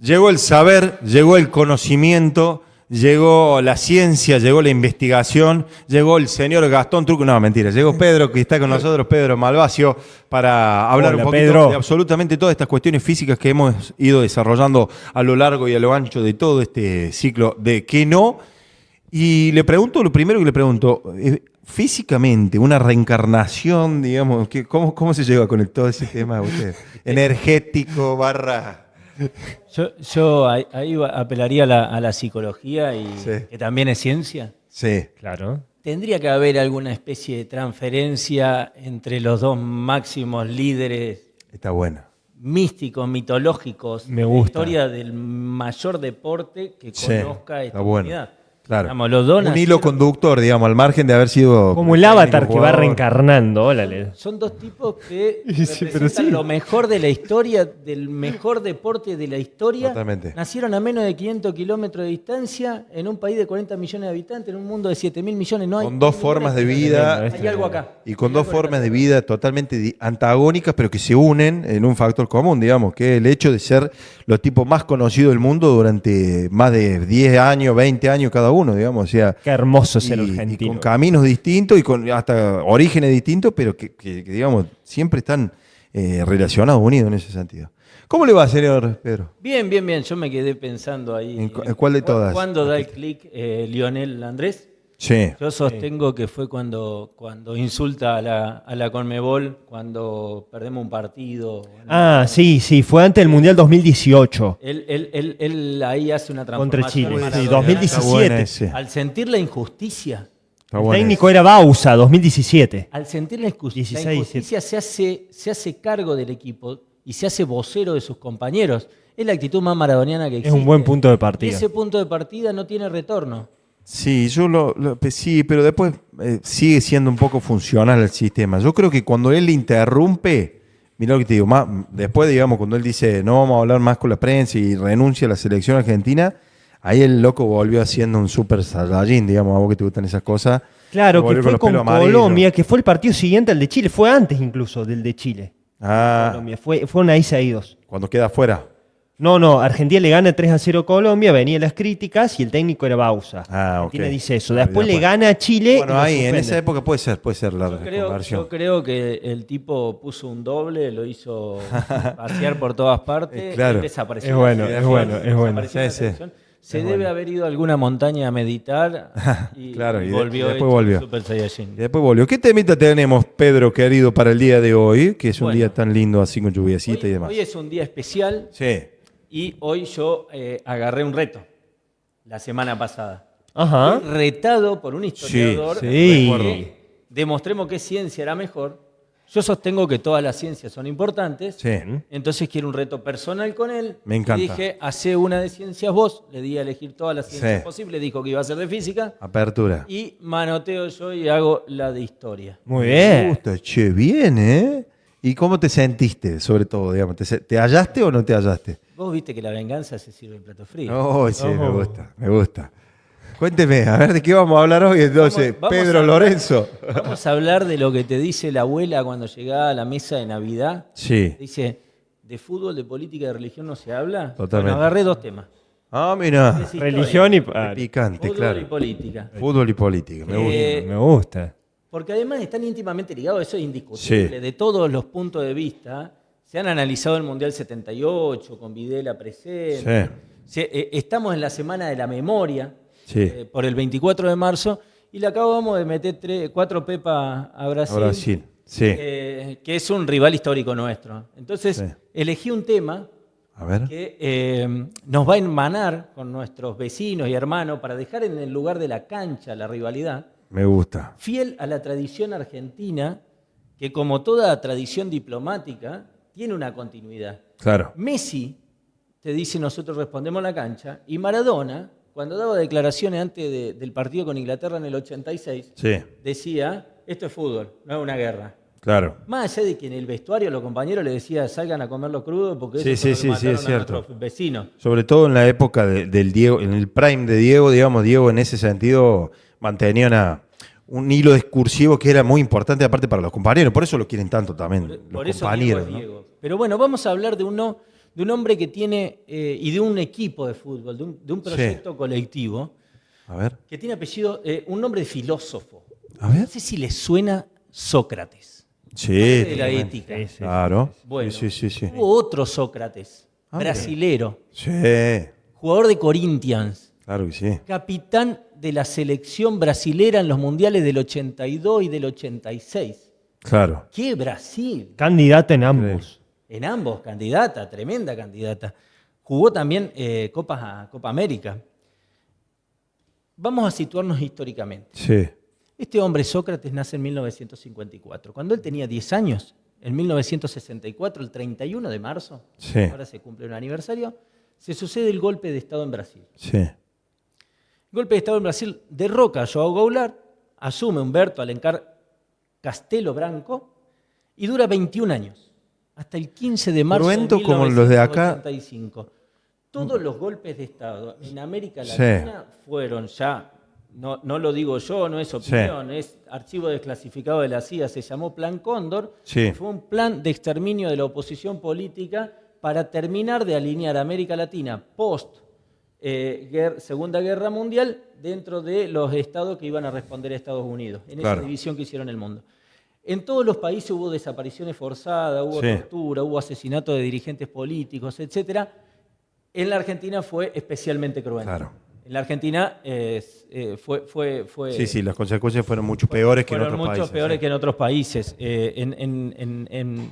Llegó el saber, llegó el conocimiento, llegó la ciencia, llegó la investigación, llegó el señor Gastón Truco. No, mentira, llegó Pedro, que está con nosotros, Pedro Malvacio, para hablar Hola, un poquito Pedro. de absolutamente todas estas cuestiones físicas que hemos ido desarrollando a lo largo y a lo ancho de todo este ciclo de ¿Qué no? Y le pregunto, lo primero que le pregunto, físicamente, una reencarnación, digamos, ¿cómo se llega con todo ese tema usted? Energético, barra... Yo ahí apelaría a la psicología y Sí. que también es ciencia. Sí, Claro. Tendría que haber alguna especie de transferencia entre los dos máximos líderes está bueno. místicos, mitológicos, Me de la gusta. historia del mayor deporte que Sí, conozca esta está bueno. humanidad. Claro. Digamos, los dos Un hilo nacieron- conductor, digamos, al margen de haber sido... Como el avatar que va jugador. reencarnando. Órale. Son dos tipos que Sí, pero representan sí. lo mejor de la historia, del mejor deporte de la historia. Totalmente. Nacieron a menos de 500 kilómetros de distancia en un país de 40 millones de habitantes, en un mundo de 7 mil millones. No hay Con dos ninguna formas de explicación. vida. Hay algo acá. Y con Hay dos algo formas acá. de vida totalmente antagónicas, pero que se unen en un factor común, digamos, que es el hecho de ser los tipos más conocidos del mundo durante más de 10 años, 20 años cada uno, digamos. O sea, Qué hermoso ser y argentino. con caminos distintos y con hasta orígenes distintos, pero que, digamos, siempre están relacionados, unidos en ese sentido. ¿Cómo le va, señor Pedro? Bien, bien, bien. Yo me quedé pensando ahí. ¿En cuál de todas? ¿Cuándo da el clic Lionel Andrés? Sí. Yo sostengo que fue cuando insulta a la Conmebol, cuando perdemos un partido. Ah, sí, fue antes del Mundial 2018 Él ahí hace una contra transformación. Chile. Sí, maravillosa. 2017. ese. Al sentir la injusticia, Está El bueno técnico era Bausa, 2017. al sentir la 16, injusticia se hace cargo del equipo y se hace vocero de sus compañeros. Es la actitud más maradoniana que Es existe. un buen punto de Y partida. ese punto de partida no tiene retorno. Sí, sí, pero después sigue siendo un poco funcional el sistema. Yo creo que cuando él interrumpe, mira lo que te digo, después, digamos, cuando él dice no vamos a hablar más con la prensa y renuncia a la selección argentina, ahí el loco volvió haciendo un super saiyajin, digamos, a vos que te gustan esas cosas. Claro, que Volvió fue los con pelos amarillos. Colombia, que fue el partido siguiente al de Chile. Fue antes incluso del de Chile. Ah, Colombia. Fueron ahí seguidos. cuando queda afuera. No, Argentina le gana 3-0 a Colombia, venían las críticas y el técnico era Bausa. Ah, Argentina ok. dice eso. Ah, Después le después. gana a Chile. y Bueno, lo ahí, en suspende. esa época puede ser la Yo conversión. creo que el tipo puso un doble, lo hizo pasear por todas partes. Claro. Él desapareció. Es bueno, de la es bueno, selección, es bueno. desapareció de la Sí, sí. selección. Se debe haber ido a alguna montaña a meditar y, Claro, y volvió después hecho volvió. Super Saiyajin. Y después volvió. ¿Qué temita tenemos, Pedro, querido, para el día de hoy? Que es un Bueno. día tan lindo, así con lluviecita y demás. Hoy es un día especial Sí. y hoy yo agarré un reto la semana pasada. Ajá. Fui retado por un historiador. sí. que demostremos que ciencia era mejor. Yo sostengo que todas las ciencias son importantes. Sí. Entonces quiero un reto personal con él. Me encanta. Y dije, hace una de ciencias vos. Le di a elegir todas las ciencias Sí. posibles. Dijo que iba a ser de física. Apertura. Y manoteo yo y hago la de historia. Muy Me bien. gusta, che, bien, ¿eh? ¿Y cómo te sentiste, sobre todo, digamos? ¿Te hallaste o no te hallaste? Vos viste que la venganza se sirve en plato frío. No, sí, me Oh. gusta, me gusta. Cuénteme, a ver, ¿de qué vamos a hablar hoy entonces? Vamos Pedro a hablar- Lorenzo. Vamos a hablar de lo que te dice la abuela cuando llegaba a la mesa de Navidad. Sí. Dice, de fútbol, de política, de religión no se habla. Totalmente. Bueno, agarré dos temas. Ah, mira. Es historia. Religión y. Qué picante, Fútbol claro. y política. Fútbol y política, me gusta. Me gusta. Porque además están íntimamente ligados, eso es indiscutible. Sí. De todos los puntos de vista, se han analizado el Mundial 78, con Videla presente. Estamos en la Semana de la Memoria, Sí. por el 24 de marzo, y le acabamos de meter 4 pepas a Brasil, A Brasil, sí. que es un rival histórico nuestro. Entonces, Sí. elegí un tema A ver. que nos va a hermanar con nuestros vecinos y hermanos para dejar en el lugar de la cancha la rivalidad, Me gusta. fiel a la tradición argentina, que como toda tradición diplomática, tiene una continuidad. Claro. Messi te dice nosotros respondemos la cancha, y Maradona, cuando daba declaraciones antes del partido con Inglaterra en el 86, Sí, decía, esto es fútbol, no es una guerra. claro. Más allá de que en el vestuario los compañeros le decían salgan a comerlo crudo porque Sí, eso sí, fue lo que sí, mataron es a cierto. nuestros vecinos. Sobre todo en la época del Diego, en el prime de Diego, digamos, Diego en ese sentido mantenía un hilo discursivo que era muy importante aparte para los compañeros. Por eso lo quieren tanto también, los Por eso compañeros. Diego es ¿no? Diego. Pero bueno, vamos a hablar de uno de un hombre que tiene, y de un equipo de fútbol, de un proyecto colectivo, A ver. que tiene apellido, un nombre de filósofo. A ver. No sé si les suena Sócrates. Sí. De la totalmente. ética. Sí, sí. Claro. Bueno, Sí, sí, sí. hubo otro Sócrates, brasilero, Sí. jugador de Corinthians, Claro que sí. capitán de la selección brasilera en los mundiales del 82 y del 86. Claro. ¡Qué Brasil! Candidata en ambos. En ambos, candidata, tremenda candidata. Jugó también Copa América. Vamos a situarnos históricamente. Sí. Este hombre, Sócrates, nace en 1954. Cuando él tenía 10 años, en 1964, el 31 de marzo, Sí. ahora se cumple un aniversario, se sucede el golpe de Estado en Brasil. Sí. El golpe de Estado en Brasil derroca a João Goulart, asume Humberto Alencar Castelo Branco y dura 21 años, hasta el 15 de marzo Cruento de como los de acá. 1985. Todos los golpes de Estado en América Sí. Latina fueron ya, no lo digo yo, no es opinión, es archivo desclasificado de la CIA, se llamó Plan Cóndor, Sí. y fue un plan de exterminio de la oposición política para terminar de alinear a América Latina post Segunda Guerra Mundial dentro de los estados que iban a responder a Estados Unidos, en Claro. esa división que hicieron el mundo. En todos los países hubo desapariciones forzadas, hubo Sí. tortura, hubo asesinato de dirigentes políticos, etc. En la Argentina fue especialmente cruento. Claro. En la Argentina fue Sí, sí, las consecuencias fueron mucho peores que en fueron otros mucho países. peores sí. que en otros países.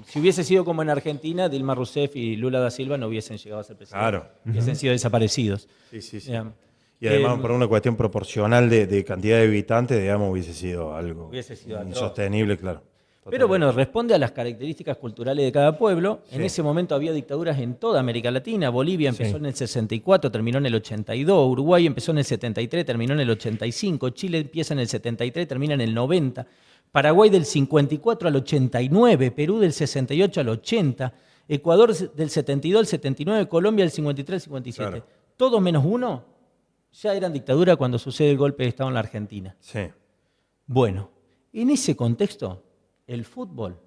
Si hubiese sido como en Argentina, Dilma Rousseff y Lula da Silva no hubiesen llegado a ser presidentes. Claro. Hubiesen sido desaparecidos. Sí, sí, sí. Digamos. Y además, Eh, por una cuestión proporcional de cantidad de habitantes, digamos, hubiese sido algo Hubiese sido atroz. insostenible, claro. Pero bueno, responde a las características culturales de cada pueblo. En Sí. ese momento había dictaduras en toda América Latina. Bolivia empezó Sí. en el 64, terminó en el 82. Uruguay empezó en el 73, terminó en el 85. Chile empieza en el 73, termina en el 90. Paraguay del 54 al 89. Perú del 68 al 80. Ecuador del 72 al 79. Colombia del 53 al 57. Claro. Todos menos uno ya eran dictadura cuando sucede el golpe de Estado en la Argentina. Sí. Bueno, en ese contexto, el fútbol,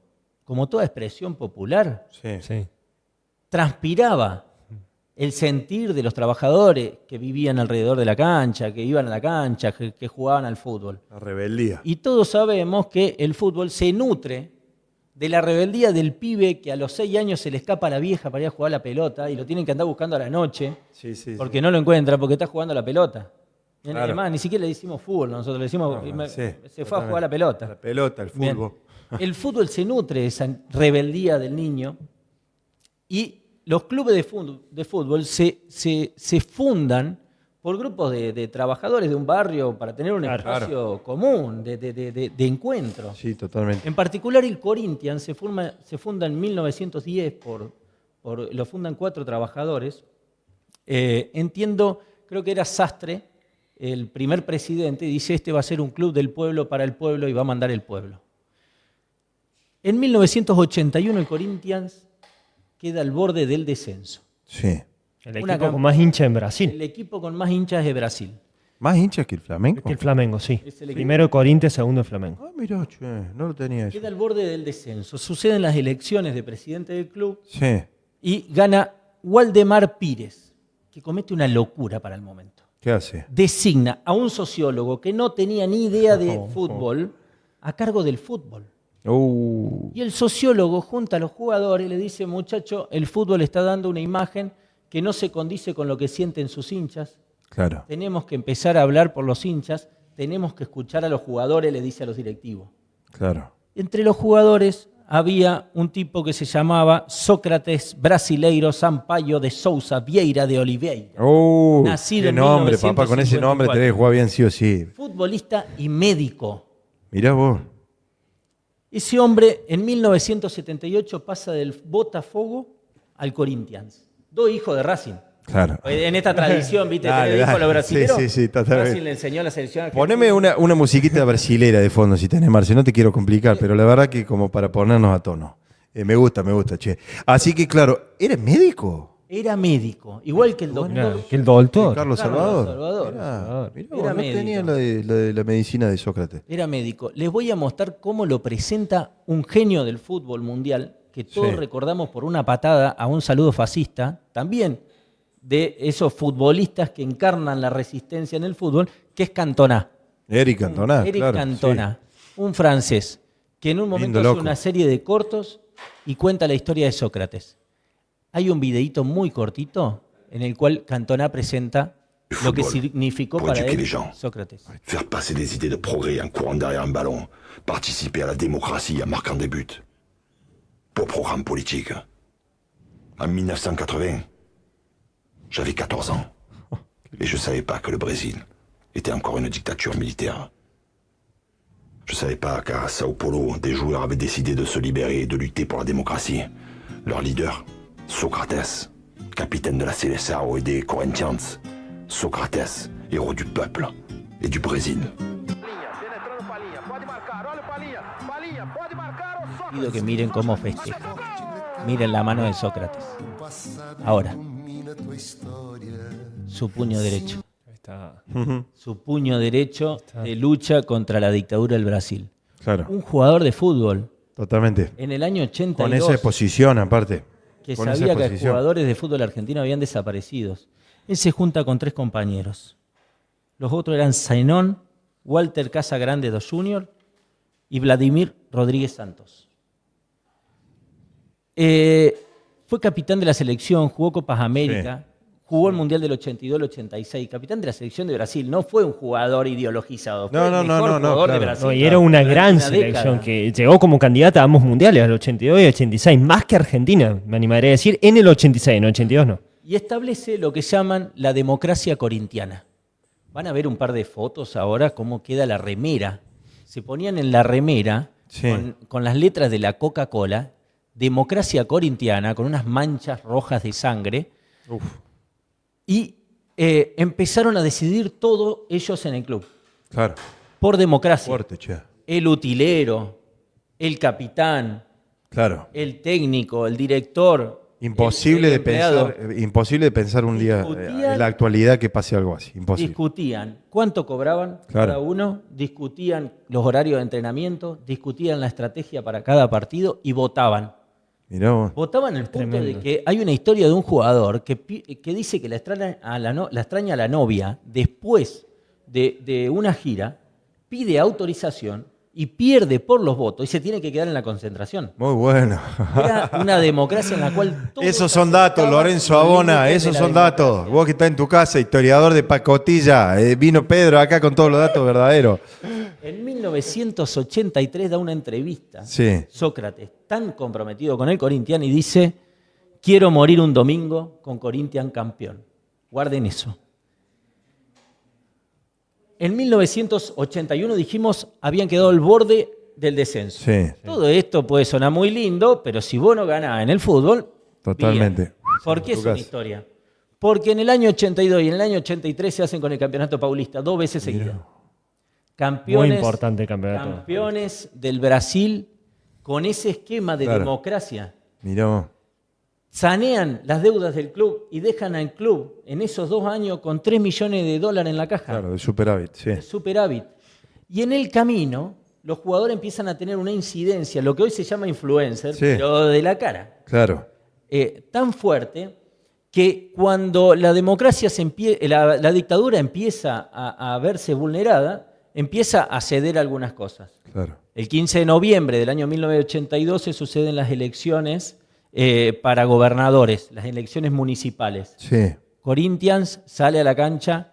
como toda expresión popular, Sí. Sí. transpiraba el sentir de los trabajadores que vivían alrededor de la cancha, que iban a la cancha, que jugaban al fútbol. La rebeldía. Y todos sabemos que el fútbol se nutre de la rebeldía del pibe que a los 6 años se le escapa a la vieja para ir a jugar a la pelota y lo tienen que andar buscando a la noche Sí, sí. porque no lo encuentra, porque está jugando a la pelota. Claro. Además, ni siquiera le decimos fútbol, nosotros le decimos, No, sí, se fue a jugar a la pelota. La pelota, el Bien. fútbol. El fútbol se nutre de esa rebeldía del niño y los clubes de fútbol se fundan por grupos de trabajadores de un barrio para tener un Claro. espacio común de encuentro. Sí, totalmente. En particular el Corinthians se funda en 1910 lo fundan 4 trabajadores. Creo que era Sastre, el primer presidente, y dice este va a ser un club del pueblo para el pueblo y va a mandar el pueblo. En 1981 el Corinthians queda al borde del descenso. Sí. El Una equipo con más hinchas en Brasil. El equipo con más hinchas de Brasil. ¿Más hinchas que el Flamengo? Que el Flamengo, sí. Es el equipo. Primero Corinthians, segundo el Flamengo. Ah, mirá, che, no lo tenía eso. Queda al borde del descenso. Suceden las elecciones de presidente del club Sí. y gana Waldemar Pires, que comete una locura para el momento. ¿Qué hace? Designa a un sociólogo que no tenía ni idea de Oh, fútbol a cargo del fútbol. Uh, Y el sociólogo junta a los jugadores y le dice, muchacho, el fútbol está dando una imagen que no se condice con lo que sienten sus hinchas. claro. Tenemos que empezar a hablar por los hinchas, tenemos que escuchar a los jugadores, le dice a los directivos. Claro. Entre los jugadores había un tipo que se llamaba Sócrates Brasileiro Sampaio de Souza Vieira de Oliveira. Nacido qué en nombre, papá. Con ese 1954. nombre tenés que jugar bien sí o sí. Futbolista y médico. Mirá vos. Ese hombre en 1978 pasa del Botafogo al Corinthians. 2 hijos de Racing. Claro. En esta tradición, ¿viste? Dale, Tener hijos dale. los brasileños. Sí, sí, sí, totalmente. Racing le enseñó a la selección argentina. Poneme una musiquita brasilera de fondo si tenés, Marce. No te quiero complicar, pero la verdad que como para ponernos a tono. Me gusta, che. Así que, claro, ¿eres médico? Era médico, igual que el doctor. Mirá, que el doctor. Carlos Carlos Salvador. Salvador. Mirá, Era vos, no tenía médico. la de la medicina de Sócrates. Era médico. Les voy a mostrar cómo lo presenta un genio del fútbol mundial que todos Sí. recordamos por una patada a un saludo fascista, también de esos futbolistas que encarnan la resistencia en el fútbol, que es Cantona. Eric Cantona, Eric claro. Cantona, un francés, que en un momento hace loco. una serie de cortos y cuenta la historia de Sócrates. Hay un videíto muy cortito en el cual Cantona presenta lo que Fútbol, significó pour para éduquer él les gens. Sócrates. Faire passer des idées de progrès en courant derrière un ballon. Participer à la démocratie en marquant des buts. Pour programme politique. En 1980, j'avais 14 ans. Et je savais pas que le Brésil était encore une dictature militaire. Je savais pas qu'à Sao Paulo, des joueurs avaient décidé de se libérer et de lutter pour la démocratie. Leur leader, Socrates, capitaine de la Seleção et des Corinthians. Socrates, héros du peuple et du Brésil. Pido que miren cómo festeja. Miren la mano de Sócrates. Ahora, su puño derecho. Ahí está. Su puño derecho de lucha contra la dictadura del Brasil. Claro, Un jugador de fútbol totalmente. en el año 82 Con esa exposición, aparte. que Con esa sabía que exposición. jugadores de fútbol argentino habían desaparecido. Él se junta con 3 compañeros. Los otros eran Zainón, Walter Casagrande II Jr. y Vladimir Rodríguez Santos. Fue capitán de la selección, jugó Copas América, jugó el Mundial del 82 al 86, capitán de la selección de Brasil. No fue un jugador ideologizado, fue No, el no, mejor no, no, jugador de claro. Brasil. No, y era una durante gran una selección década. que llegó como candidata a ambos mundiales, al 82 y 86, más que Argentina, me animaría a decir, en el 86, en el 82 no. Y establece lo que llaman la democracia corintiana. Van a ver un par de fotos ahora cómo queda la remera. Se ponían en la remera Sí. con las letras de la Coca-Cola, democracia corintiana, con unas manchas rojas de sangre, Uf, y empezaron a decidir todo ellos en el club, claro. por democracia. Fuerte, che. El utilero, el capitán, Claro. el técnico, el director. Imposible el de empleado. pensar, imposible de pensar un día Discutían- en la actualidad que pase algo así. Imposible. Discutían cuánto cobraban Claro. cada uno, discutían los horarios de entrenamiento, discutían la estrategia para cada partido y votaban. Mirá vos. Votaban al punto Tremendo. de que hay una historia de un jugador que dice que la extraña a la novia después de una gira, pide autorización y pierde por los votos y se tiene que quedar en la concentración. Muy bueno. Era una democracia en la cual todos Esos son datos, aceptaban Lorenzo los Abona, límites de esos la son democracia. datos. Vos que estás en tu casa, historiador de pacotilla, vino Pedro acá con todos los datos verdaderos. En 1983 da una entrevista Sí. Sócrates, tan comprometido con el Corinthians, y dice, quiero morir un domingo con Corinthians campeón. Guarden eso. En 1981, dijimos, habían quedado al borde del descenso. Sí. Todo esto puede sonar muy lindo, pero si vos no ganás en el fútbol... Totalmente. bien. ¿Por qué En es tu una casa. historia? Porque en el año 82 y en el año 83 se hacen con el Campeonato Paulista 2 veces seguidas. Campeones, Muy importante el campeonato. campeones del Brasil con ese esquema de Claro. democracia. Mirá vos. Sanean las deudas del club y dejan al club en esos 2 años con $3 millones en la caja. Claro, de superávit, sí. De superávit. Y en el camino, los jugadores empiezan a tener una incidencia, lo que hoy se llama influencer, Sí. pero de la cara. Claro. Tan fuerte que cuando la democracia la dictadura empieza a verse vulnerada, empieza a ceder algunas cosas. Claro. El 15 de noviembre del año 1982 se suceden las elecciones para gobernadores, las elecciones municipales. Sí. Corinthians sale a la cancha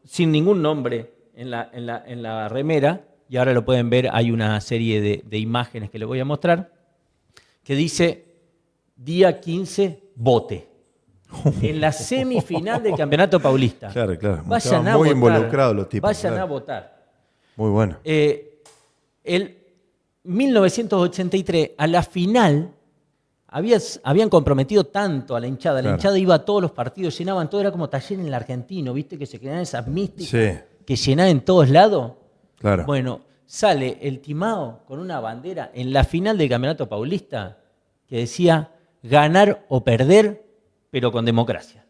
sin ningún nombre en la remera, y ahora lo pueden ver, hay una serie de imágenes que les voy a mostrar, que dice, día 15, vote. En la semifinal del Campeonato Paulista. Claro, claro. Vayan Estaban a muy votar. involucrados los tipos. Vayan claro. a votar. Muy bueno. El 1983, a la final, habían comprometido tanto a la hinchada. La Claro. hinchada iba a todos los partidos, llenaban todo, era como taller en el argentino, ¿viste? Que se creaban esas místicas Sí. que llenaban en todos lados. Claro. Bueno, sale el Timao con una bandera en la final del Campeonato Paulista que decía ganar o perder, pero con democracia.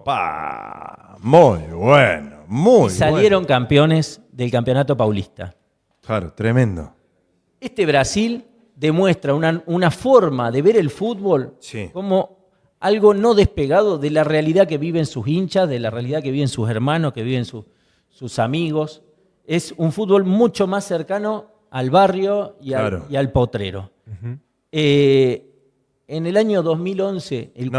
Pa, muy bueno, muy Y salieron bueno. campeones del Campeonato Paulista. Claro, tremendo. Este Brasil demuestra una forma de ver el fútbol Sí. como algo no despegado de la realidad que viven sus hinchas, de la realidad que viven sus hermanos, que viven sus amigos. Es un fútbol mucho más cercano al barrio y Claro. al potrero. En el año 2011, el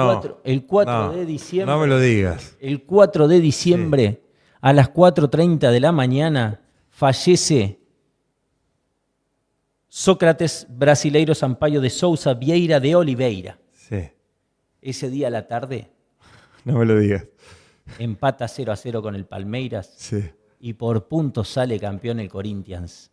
4 de diciembre, No me lo digas. el 4 de diciembre, a las 4:30 de la mañana, fallece Sócrates Brasileiro Sampaio de Souza Vieira de Oliveira. Sí. Ese día a la tarde No me lo digas. empata 0-0 con el Palmeiras Sí. y por puntos sale campeón el Corinthians.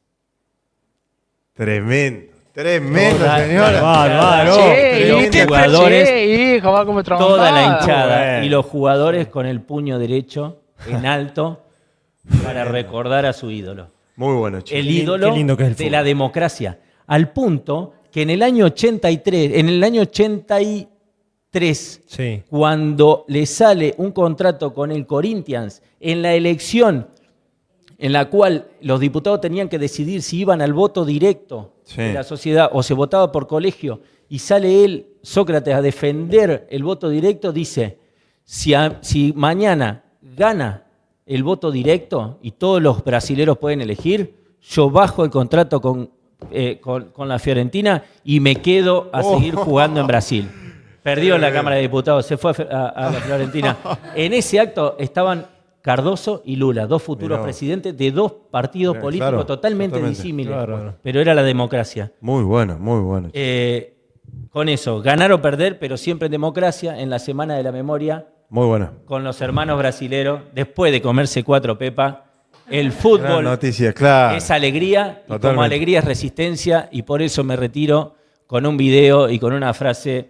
Tremendo. Tremendo, Toda- señora. Bárbaro. Y los jugadores, hijo, va como toda la hinchada Bueno. y los jugadores con el puño derecho en alto para recordar a su ídolo. Muy bueno, chicos. El ídolo Qué lindo que es el de fútbol. la democracia. Al punto que en el año 83, Sí. cuando le sale un contrato con el Corinthians, en la elección en la cual los diputados tenían que decidir si iban al voto directo Sí. de la sociedad o se votaba por colegio, y sale él, Sócrates, a defender el voto directo, dice, si mañana gana el voto directo y todos los brasileros pueden elegir, yo bajo el contrato con la Fiorentina y me quedo a seguir jugando en Brasil. Perdió la Cámara de Diputados, se fue a la Fiorentina. En ese acto estaban Cardoso y Lula, dos futuros Mirá. presidentes de dos partidos Claro, políticos totalmente totalmente. disímiles, Claro. pero era la democracia. Muy bueno, muy bueno. Con eso, ganar o perder, pero siempre en democracia, en la Semana de la Memoria, Muy bueno. con los hermanos brasileros, después de comerse 4 pepas, el Gran fútbol noticia, claro. es alegría, y como Totalmente. alegría es resistencia, y por eso me retiro con un video y con una frase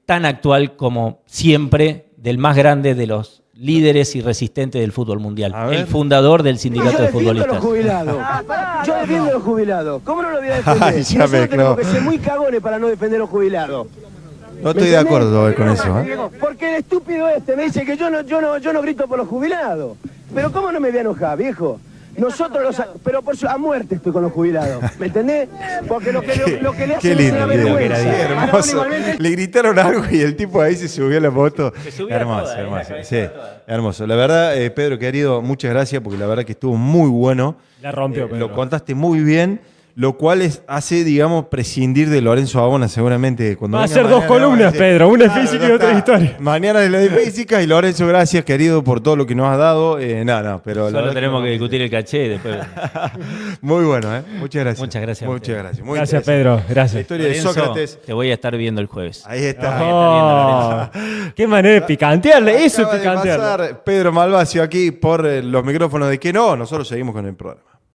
tan actual como siempre, del más grande de los líderes y resistentes del fútbol mundial, A ver. el fundador del sindicato Yo de defiendo a los futbolistas. jubilados. Yo defiendo a los jubilados. ¿Cómo no lo voy a defender? Ay, Si ya nosotros me tenemos que creo. ser muy cagones para no defender a los jubilados. No estoy de acuerdo con eso. ¿Eh? Porque el estúpido este me dice que yo no grito por los jubilados. Pero ¿cómo no me voy a enojar, viejo? Nosotros pero a muerte estoy con los jubilados, ¿me entendés? Porque lo que le Qué hacen es lindo una el video. vergüenza. Qué hermoso. Igualmente, Le gritaron algo y el tipo ahí se subió a la moto. Se subió a Hermoso, toda, hermoso. la Sí, cabeza a toda. hermoso. La verdad, Pedro querido, muchas gracias porque la verdad que estuvo muy bueno. La rompió, Pedro. Lo contaste muy bien. Lo cual hace, digamos, prescindir de Lorenzo Abona seguramente. Cuando Va a venga ser dos mañana, columnas, va a decir, Pedro, una claro, física ya y otra está. historia. Mañana es la de física y Lorenzo, gracias, querido, por todo lo que nos has dado. Pero la Solo verdad tenemos que no- discutir el caché y después. Muy bueno, ¿eh? Muchas gracias. Muchas gracias a Muchas ustedes. gracias. Muy Gracias, interesante. Pedro. La Gracias. historia de Lorenzo, Sócrates. te voy a estar viendo el jueves. Ahí está. Oh, qué manera de picantearle. Eso es Acaba de picantearle. pasar Pedro Malvacio aquí por los micrófonos de Que No. Nosotros seguimos con el programa.